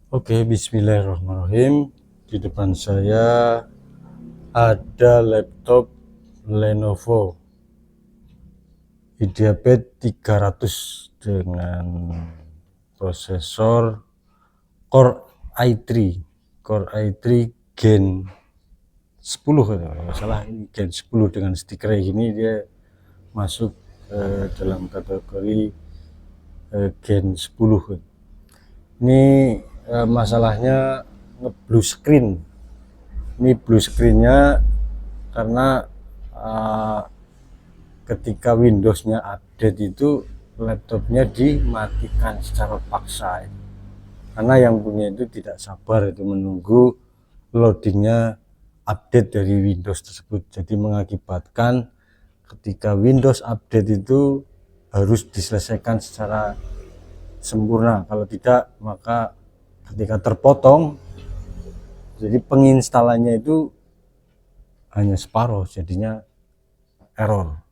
Oke, bismillahirrahmanirrahim. Di depan saya ada laptop Lenovo IdeaPad 300 dengan prosesor Core i3 Core i3 Gen 10 kalau nggak salah. Ini Gen 10 dengan stiker ini dia masuk dalam kategori Gen 10. Ini masalahnya nge-blue screen. Ini blue screennya karena ketika Windowsnya update itu laptopnya dimatikan secara paksa, karena yang punya itu tidak sabar itu menunggu loadingnya update dari Windows tersebut. Jadi mengakibatkan ketika Windows update itu harus diselesaikan secara sempurna, kalau tidak maka ketika terpotong jadi penginstalannya itu hanya separuh, jadinya error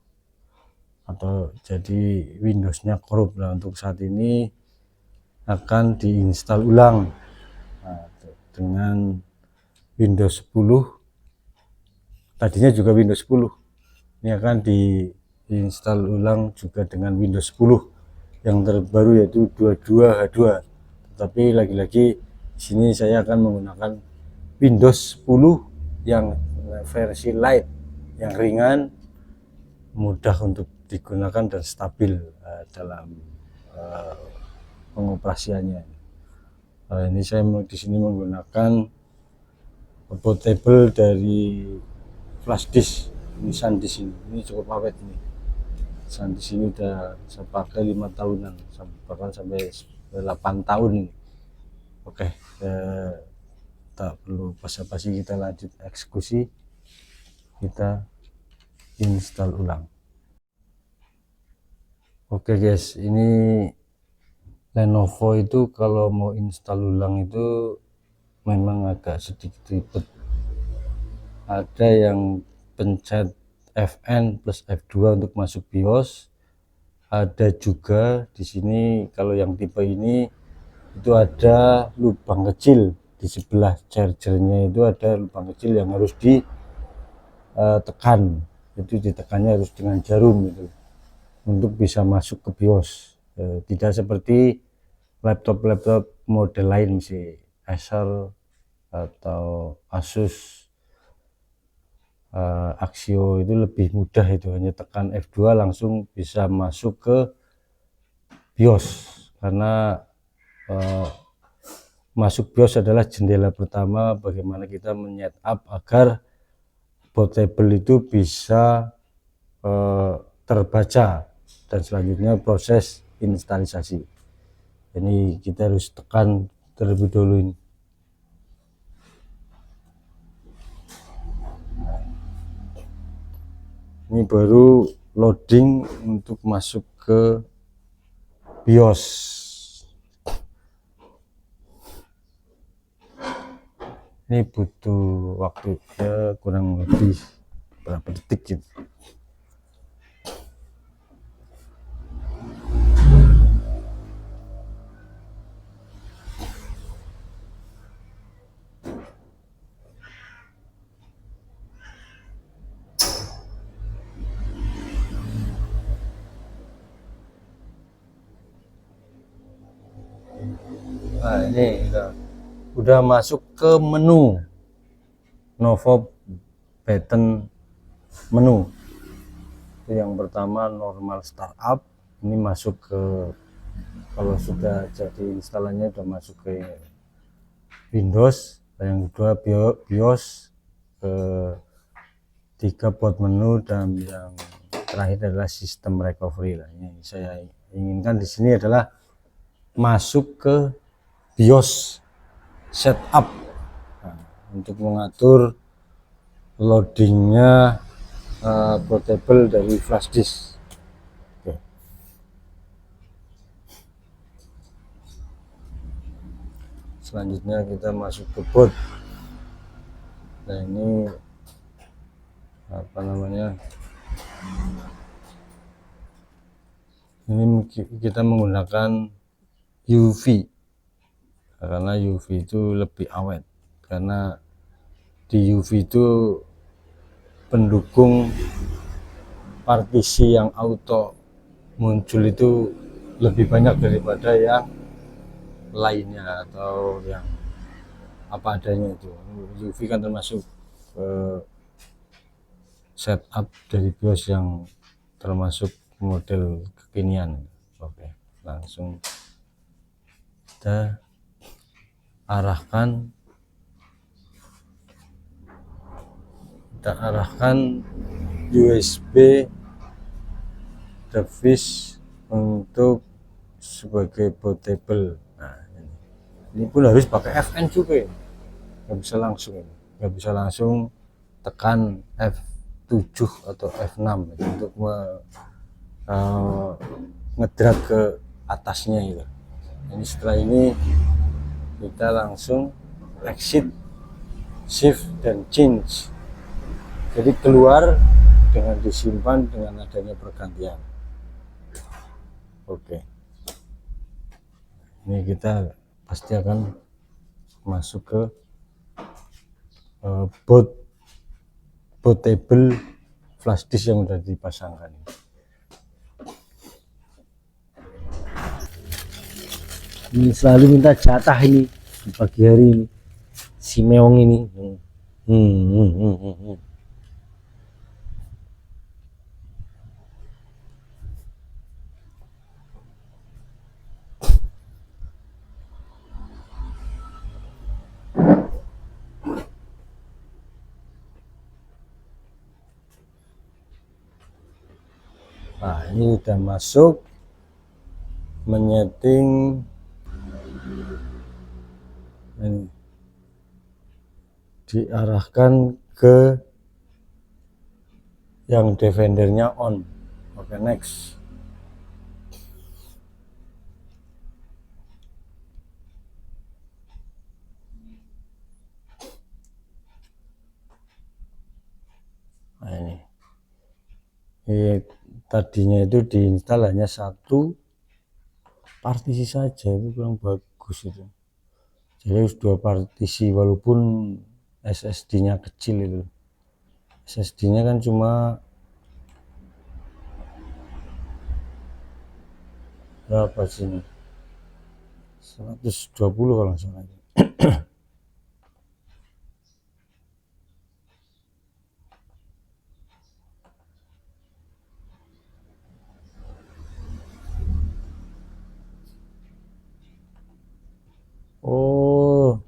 atau jadi Windowsnya korup. Nah, untuk saat ini akan diinstal ulang dengan Windows 10. Tadinya juga Windows 10, ini akan diinstal ulang juga dengan Windows 10 yang terbaru, yaitu 22H2. Tetapi lagi-lagi di sini saya akan menggunakan Windows 10 yang versi light, yang ringan, mudah untuk digunakan dan stabil dalam pengoperasiannya. Ini saya di sini menggunakan portable dari flash disk. Ini SanDisk, ini cukup awet. Ini SanDisk ini udah saya pakai 5 tahunan, bahkan sampai 8 tahun ini. Oke, tak perlu basa-basi, kita lanjut eksekusi, kita install ulang. Oke guys, ini Lenovo itu kalau mau install ulang itu memang agak sedikit ribet. Ada yang pencet Fn plus F2 untuk masuk BIOS. Ada juga di sini kalau yang tipe ini itu ada lubang kecil di sebelah chargernya, itu ada lubang kecil yang harus ditekan. Itu ditekannya harus dengan jarum itu untuk bisa masuk ke BIOS. Tidak seperti laptop-laptop model lain, sih Acer atau Asus, Axio, itu lebih mudah, itu hanya tekan F2 langsung bisa masuk ke BIOS. Karena masuk BIOS adalah jendela pertama bagaimana kita menyetup agar portable itu bisa terbaca, dan selanjutnya proses instalisasi. Ini kita harus tekan terlebih dulu ini. Ini baru loading untuk masuk ke BIOS. Ini butuh waktu ya kurang lebih berapa detik gitu. Nah, ini udah masuk ke menu Lenovo button menu. Itu yang pertama normal startup, ini masuk ke, kalau sudah jadi instalannya udah masuk ke Windows. Yang kedua BIOS, ketiga buat menu, dan yang terakhir adalah sistem recovery. Ini saya inginkan di sini adalah masuk ke BIOS setup, untuk mengatur loadingnya portable dari flash disk. Oke. Selanjutnya kita masuk ke boot. Nah, ini apa namanya, ini kita menggunakan UV karena UV itu lebih awet, karena di UV itu pendukung partisi yang auto muncul itu lebih banyak daripada yang lainnya atau yang apa adanya. Itu UV kan termasuk setup dari BIOS yang termasuk model kekinian. Oke, langsung kita arahkan USB device untuk sebagai bootable. Nah, ini pun harus pakai FN juga, nggak bisa langsung tekan F7 atau F6 untuk ngedrag ke atasnya gitu. Ini setelah ini kita langsung exit, shift dan change, jadi keluar dengan disimpan dengan adanya pergantian. Oke, ini kita pasti akan masuk ke bootable flash disk yang sudah dipasangkan. Ini selalu minta jatah ini di pagi hari ini, si meong ini. Nah, ini udah masuk, menyeting ini, diarahkan ke yang defendernya on. Oke, next. Nah, ini tadinya itu diinstal hanya satu partisi saja, itu kurang bagus itu. Jadi harus dua partisi, walaupun SSD-nya kecil itu. SSD-nya kan cuma berapa sih? 120 kalau nggak salah. Oh,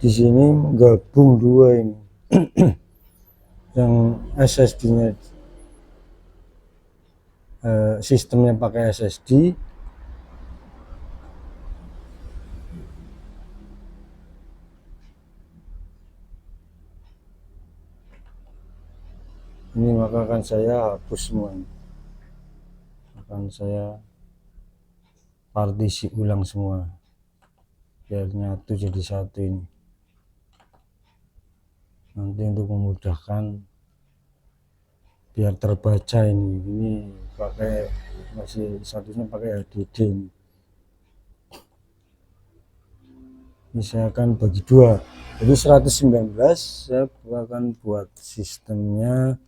di sini gabung dua ini. Yang SSD-nya sistemnya pakai SSD, ini maka akan saya hapus semua, akan saya partisi ulang semua biar nyatu jadi satu ini. Nanti untuk memudahkan biar terbaca ini pakai, masih satunya pakai HDD ini. Ini saya akan bagi dua, jadi 119 saya akan buat sistemnya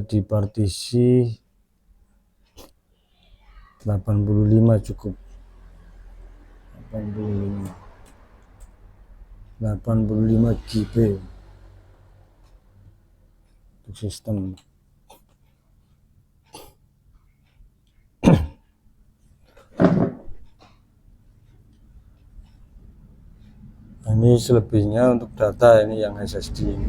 di partisi 85 cukup, 85 GB untuk sistem. Ini selebihnya untuk data, ini yang SSD ini.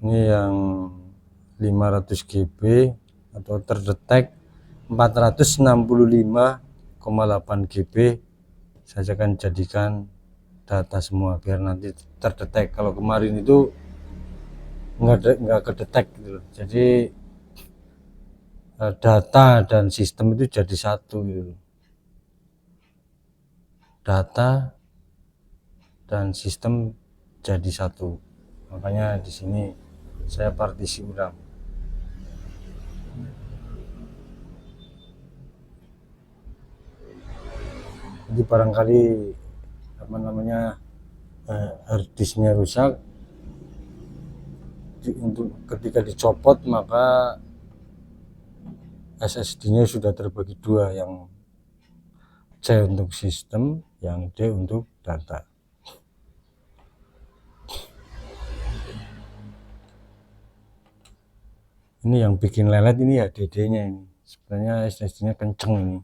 Ini yang 500 GB atau terdetek 465,8 GB. Saya akan jadikan data semua biar nanti terdetek. Kalau kemarin itu nggak kedetek gitu loh. Jadi data dan sistem itu jadi satu gitu loh. Data dan sistem jadi satu. Makanya di sini saya partisi ulang. Jadi barangkali apa namanya hard disknya rusak, untuk ketika dicopot maka SSD-nya sudah terbagi dua, yang C untuk sistem, yang D untuk data. Ini yang bikin lelet ini ya DD-nya ini. Sebenarnya SSD-nya kenceng ini.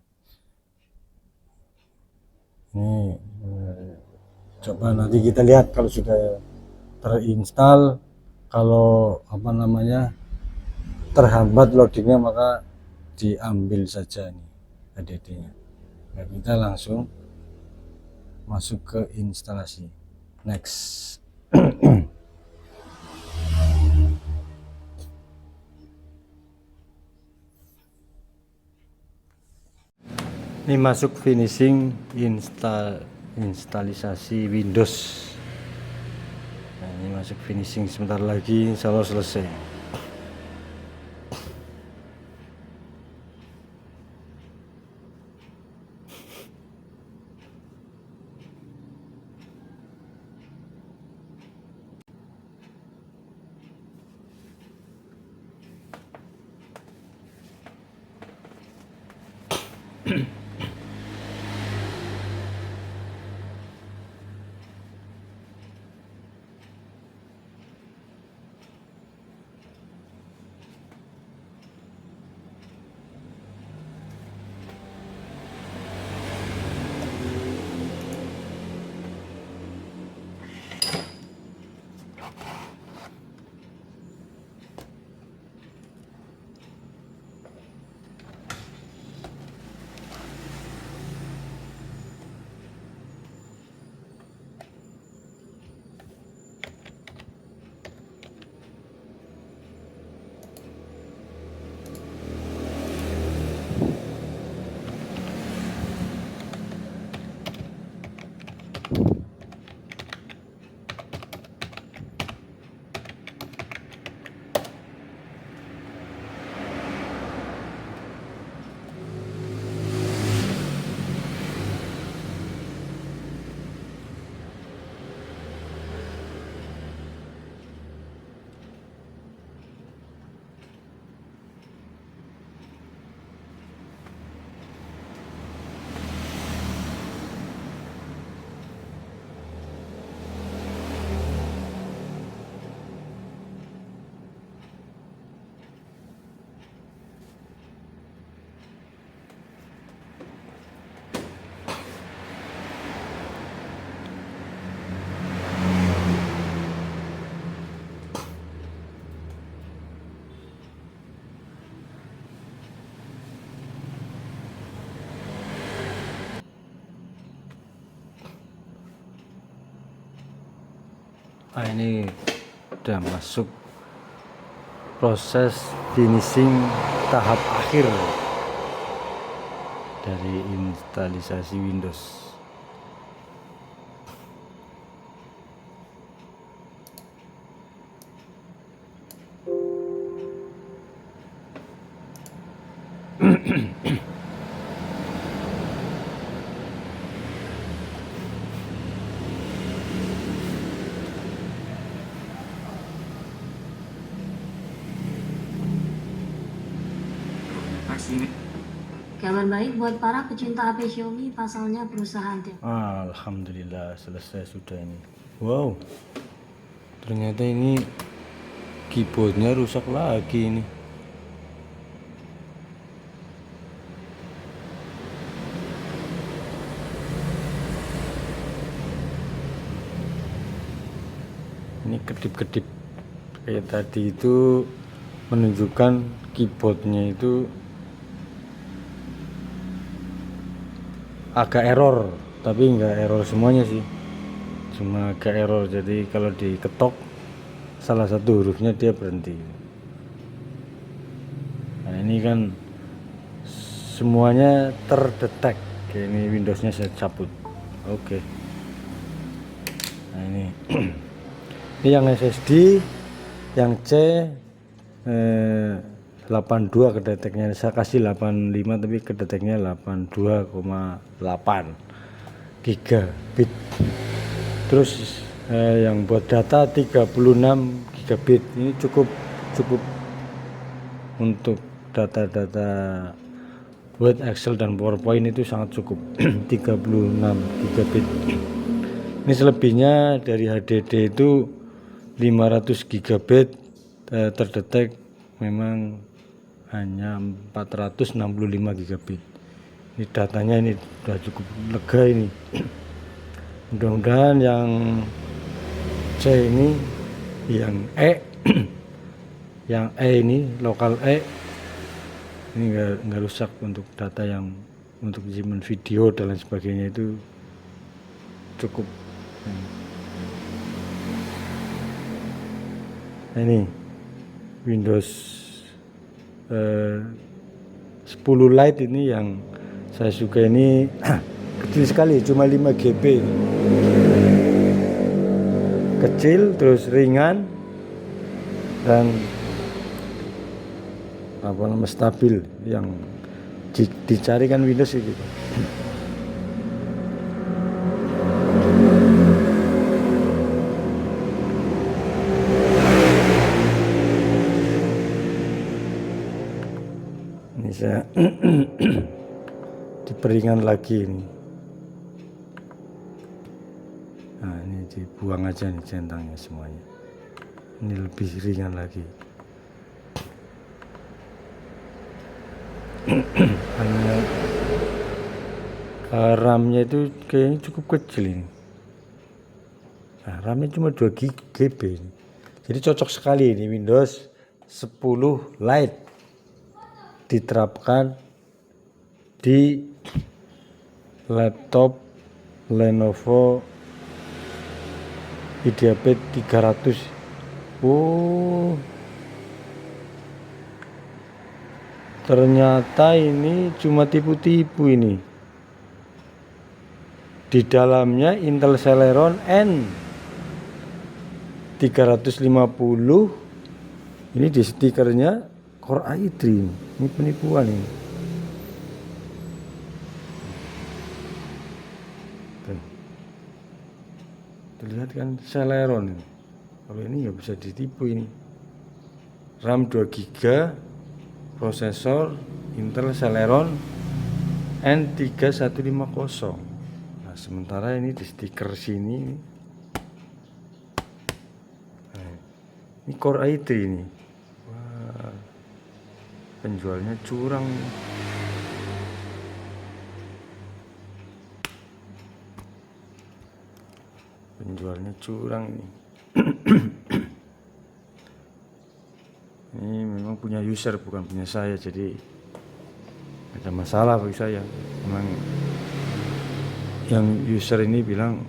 Ini coba nanti kita lihat kalau sudah terinstall, kalau apa namanya terhambat loadingnya maka diambil saja nih HDD-nya. Nah, kita langsung masuk ke instalasi. Next. Ini masuk finishing instalisasi Windows. Nah, ini masuk finishing, sebentar lagi insya Allah selesai. Nah, ini udah masuk proses finishing tahap akhir dari instalisasi Windows. Kabar baik buat para pecinta HP Xiaomi, pasalnya perusahaan Tiongkok. Alhamdulillah selesai sudah ini. Wow, ternyata ini keyboardnya rusak lagi ini. Ini kedip-kedip kayak tadi itu menunjukkan keyboardnya itu agak error, tapi enggak error semuanya sih. cuma agak error, jadi kalau diketok salah satu hurufnya dia berhenti. Nah ini kan semuanya terdetek. Ini Windowsnya saya cabut. Oke. Nah ini ini yang SSD, yang C 82 kedeteknya, saya kasih 85 tapi kedeteknya 82,8 gigabit. Terus yang buat data 36 gigabit, ini cukup untuk data-data Word, Excel dan PowerPoint itu sangat cukup. 36 gigabit. Ini selebihnya dari HDD itu 500 gigabit, terdetek memang hanya 465 gigabit. Ini datanya ini sudah cukup lega ini. Mudah-mudahan yang C ini, yang E yang E ini lokal E ini nggak rusak untuk data yang untuk simpan video dan lain sebagainya, itu cukup. Nah, ini Windows 10 Lite ini yang saya suka, ini kecil sekali, cuma 5 GB, kecil terus ringan dan stabil. Yang dicari kan Windows gitu. Ini saya diperingan lagi ini. Nah ini dibuang aja nih centangnya semuanya, ini lebih ringan lagi. RAM-nya itu kayaknya cukup kecil ini. Nah, RAM-nya cuma 2 GB ini. Jadi cocok sekali ini Windows 10 Lite diterapkan di laptop Lenovo IdeaPad 300. Oh, ternyata ini cuma tipu-tipu ini. Di dalamnya Intel Celeron N350. Ini di stikernya Core i3. Ini penipuan ini. Terlihat kan Celeron ini. Kalau ini nggak bisa ditipu ini. RAM 2 GB, prosesor Intel Celeron N3150. Nah, sementara ini di stiker sini ini Core i3 ini. Wah, penjualnya curang. Penjualnya curang ini. Ini memang punya user, bukan punya saya, jadi ada masalah bagi saya. Memang yang user ini bilang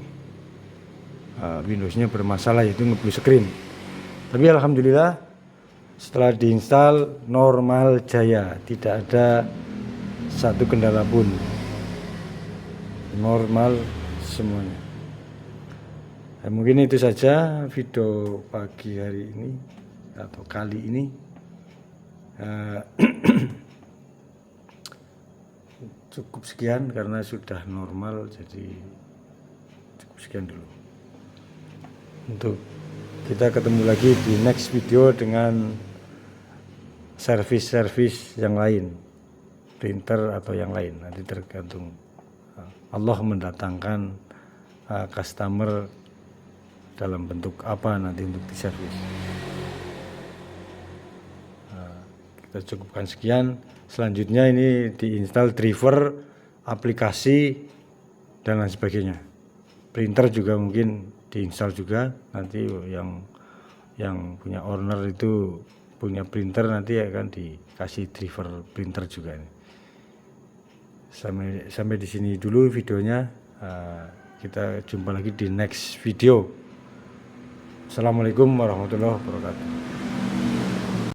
Windowsnya bermasalah, yaitu nge-blue screen. Tapi alhamdulillah setelah diinstal normal jaya, tidak ada satu kendala pun, normal semuanya. Nah, mungkin itu saja video pagi hari ini atau kali ini. Cukup sekian karena sudah normal, jadi cukup sekian dulu. Untuk kita ketemu lagi di next video dengan servis-servis yang lain, printer atau yang lain, nanti tergantung Allah mendatangkan customer dalam bentuk apa nanti untuk diservis. Kita cukupkan sekian. Selanjutnya ini diinstal driver, aplikasi dan lain sebagainya. Printer juga mungkin diinstal juga. Nanti yang punya owner itu punya printer, nanti akan dikasih driver printer juga. Sampai di sini dulu videonya. kita jumpa lagi di next video. Assalamualaikum warahmatullahi wabarakatuh.